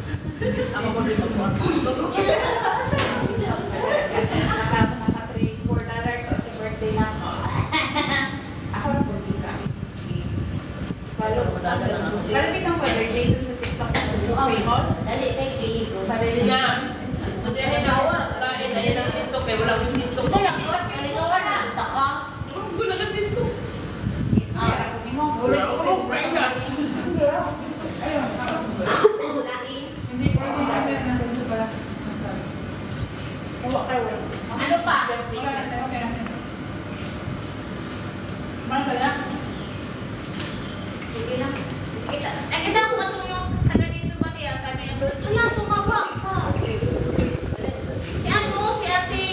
Ako po dito po. Naka-3-4 to sa birthday na. Ako na po dito. Malapit ang birthday sa TikTok. Famous? Dali, kay Sarili niya. Estudiyahin na ako. Kain na yan ang TikTok. Kaya wala akong TikTok. ito lang yun, piligawan na. Taka. Wala ka TikTok. Wala ko. Hindi ko pala. Ano pa? Mana kaya? Sige lang. Kita ko ba ito yung taga dito ba tiya? Sabi niya, wala, tumaba ka. Si ano, si ate.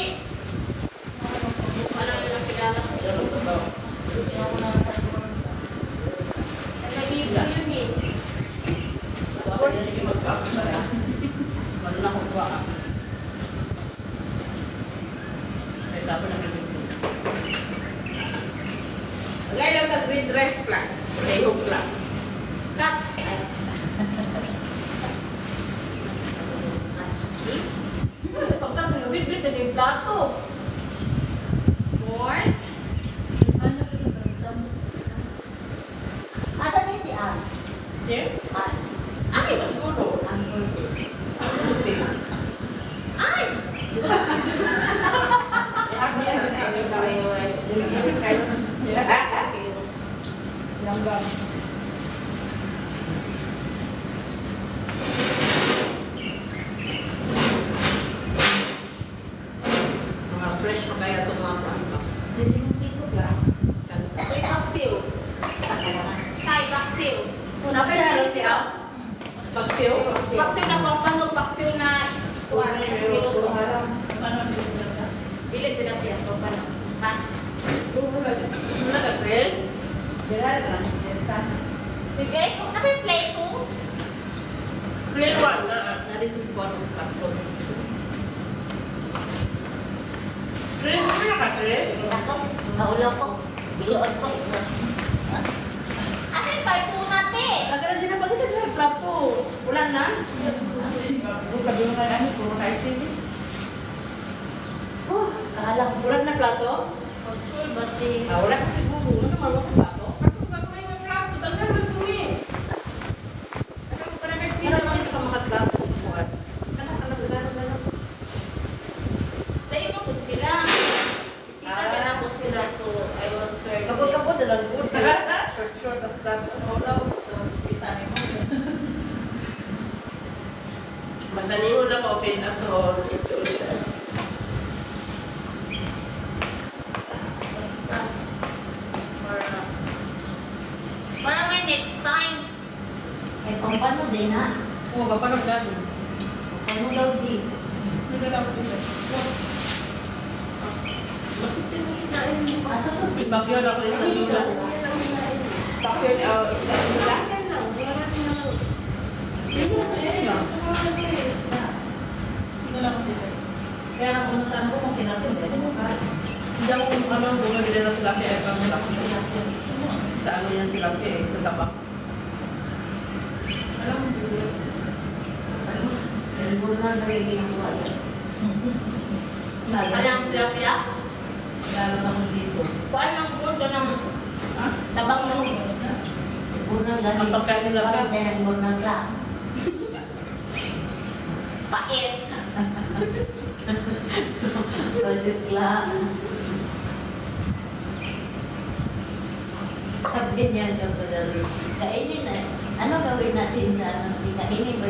Wala nilang kilala ko. Taga dito yun eh. Wala na akong kuha ka. May tapo na ganito. Lagay lang na green dress lang. Sehog lang. Catch. Pagka sa lubit-bit na yung plato. More. Ata niya si Ann. Sir? Ann. Ay, mas gulo. Ann birthday. Ay! Langgam. Mga fresh pa kaya itong mga pangka. Dili yung sito ba? Ay, paksiw. Say, paksiw. Una pa siya halong tiyaw. Paksiw? Paksiw na pampano, paksiw na tuwan na yung minuto. Bilit din ang tiyan, pampano. Ha? Wala ka, Chris? Bigay ko, ano yung plate ko? Grill one na. Narito si Bonong Kapton. Chris, ano ka, Chris? Ako, maulaw ko. Siluot ko. Ano yung part po natin? Agad din na pagkita sa plato. Ulan na? Kung kabilang nga namin, puro na ICD. Kaalang. Ulan na plato? Okay, bati. Wala ka siguro. Ano naman ako plato? Ako ba kumain ng plato? Daghan lang kami. Ano ko pa na kahit sino naman sa makaplato. Buwan. Ano ka na sila na Dahil mo po sila. Isita ka na po sila, so I will serve. Kapot-kapot, dalang food. Short-short, tas plato. Wala ko. Kita ni mo. Masalingon na ko, open up to all. Basta. Para may next time. Ay, pampano din ha. Oo, papanog namin. Pampano daw, G. Bakit tinignan mo? Asa to, G? Bakyon ako isa dula. Bakit yun, isa nila? Kaya nang unang tanong ko kung kinatong, pwede mo ka. Hindi ako kung ano, bumabili ng tilapia ay pang tilapia. Kasi sa ano yung tilapia eh, sa tabak. Alam mo, Elbow na nagiging buwan. lalo Ano ang tilapia? na mo dito. Kuan ang buwan ng tabang ng bunang gani. Ang pagkain nila Parang pa. din ang bunang lang. Pait. Project lang. Sabi niya daw pala, kainin na. Ano gawin natin sa ano? Kainin ba?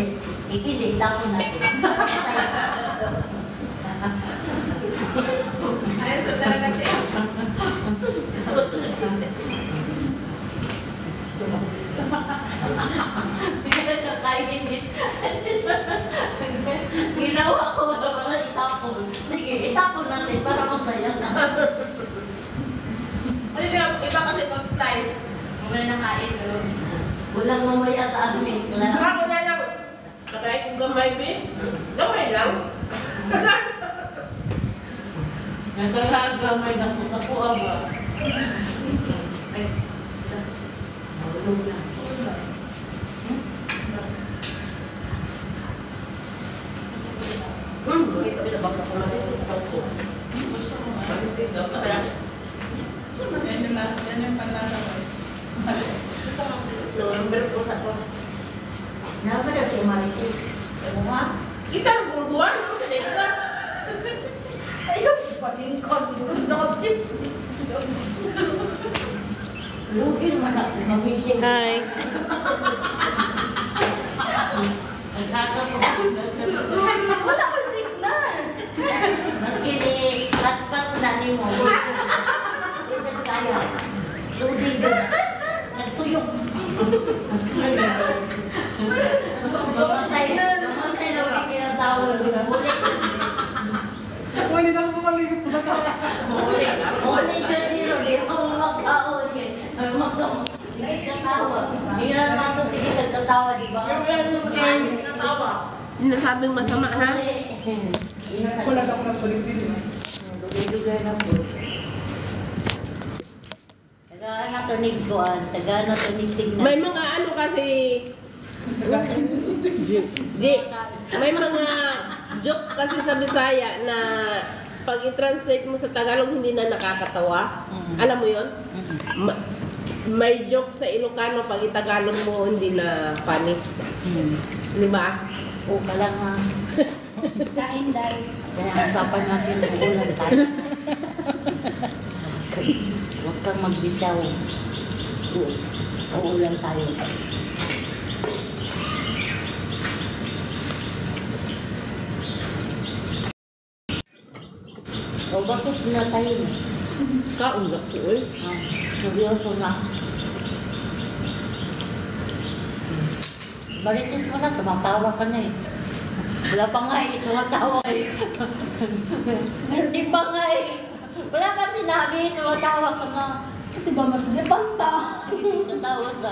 Ikinig, tapon natin. Ayun, ito talaga tayo. Iskot na sila. Hindi na nakainin din. Ginawa ko na pala itapon. Sige, itapon natin para masaya na. Ano siya, iba kasi pag-slice. May nakain. Walang mamaya sa amin. Ako na lang. Kakain kong gamay, babe. Gamay lang. Nagkakaga may nakukakuha ba? Ay, nahulog na. Ito bakla ko lang ito. Bakit ito? Kaya Yan yung panlasa ko. number ko sa ko. Napa daw si Marites? Ano nga? Kita ang kultuan, ano sa deka? Ayun, palingkod. Nobit. Lugi naman ako. Mamiling. Hi. Wala ko signal. Maski ni hotspot na ni mo. Dito kaya. Lugi dyan. Nagsuyok. Mamasay. Mamasay na may kinatawag. Pwede na bumalik ko na ka. Muli dyan nilo. Di ako magkaon. Hindi tatawa. Hindi na naman ito. Sige, nagtatawa, di ba? Natawa. Sinasabing masama, ha? Wala na ako nagpalik din. Lugay-lugay na po. Tagaan na tunig doon. Tagaan na tunig signal. May mga ano kasi... G, may mga joke kasi sa Bisaya na pag i-translate mo sa Tagalog hindi na nakakatawa. Alam mo yon? May joke sa Ilocano pag i-Tagalog mo hindi na funny. Di ba? O ka lang ha. Kain dahil. Kaya ang usapan natin uulan tayo. Huwag kang magbitaw. Uulan tayo. O bakit na tayo? Kaunggap ko eh. Seryoso na. Marites mo na, tumatawa ka na eh. Wala pa nga eh, tumatawa eh. Hindi pa nga eh. Wala pa sinabi, tumatawa ka na. Ito ba mas depanta? Tatawa ka.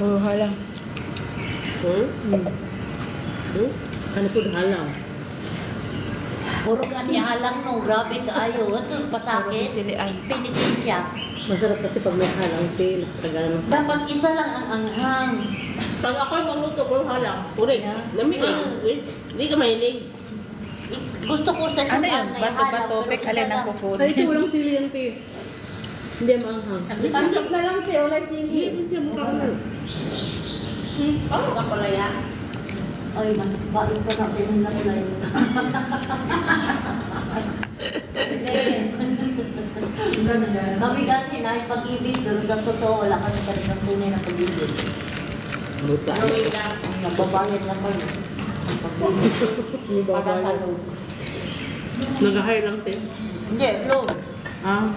Oh, halang. Ano po halang? Puro ka niya halang no, grabe ka ayo. Ito pasakit, pinitin siya. Masarap kasi pag may halang tail. Tagalog. Dapat isa lang ang anghang. Pag ako'y magluto ko halang. Puri. Namilig. Hindi ka mahilig. Gusto ko sa Ano yun? Bato-bato, pek alin ang kukunin. Ay, ito walang sili yan, te. Hindi maanghang. Pansok na lang te, wala sili. Hindi mo ka na. Ano ka pala yan? Ay, mas baik pa na sa'yo na kulay. Kami gani na yung pag-ibig, pero sa totoo, wala kami talagang tunay na pag-ibig. Buta. Nagbabayad na kayo. Ang pag-ibig. Para sa loob. Nag-hire lang, te. Hindi, loan. Ah.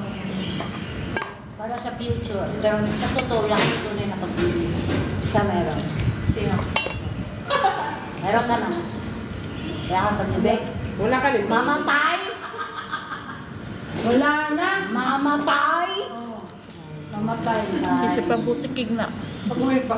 Para sa future. Pero sa totoo, wala kami tunay na pag-ibig. Sa meron. Sino? Meron ka na. Wala kang pag-ibig. Wala ka rin. Mamatay! Wala na. Mamatay! Mamatay na. Kasi pabutikig na. Pag-uwi pa.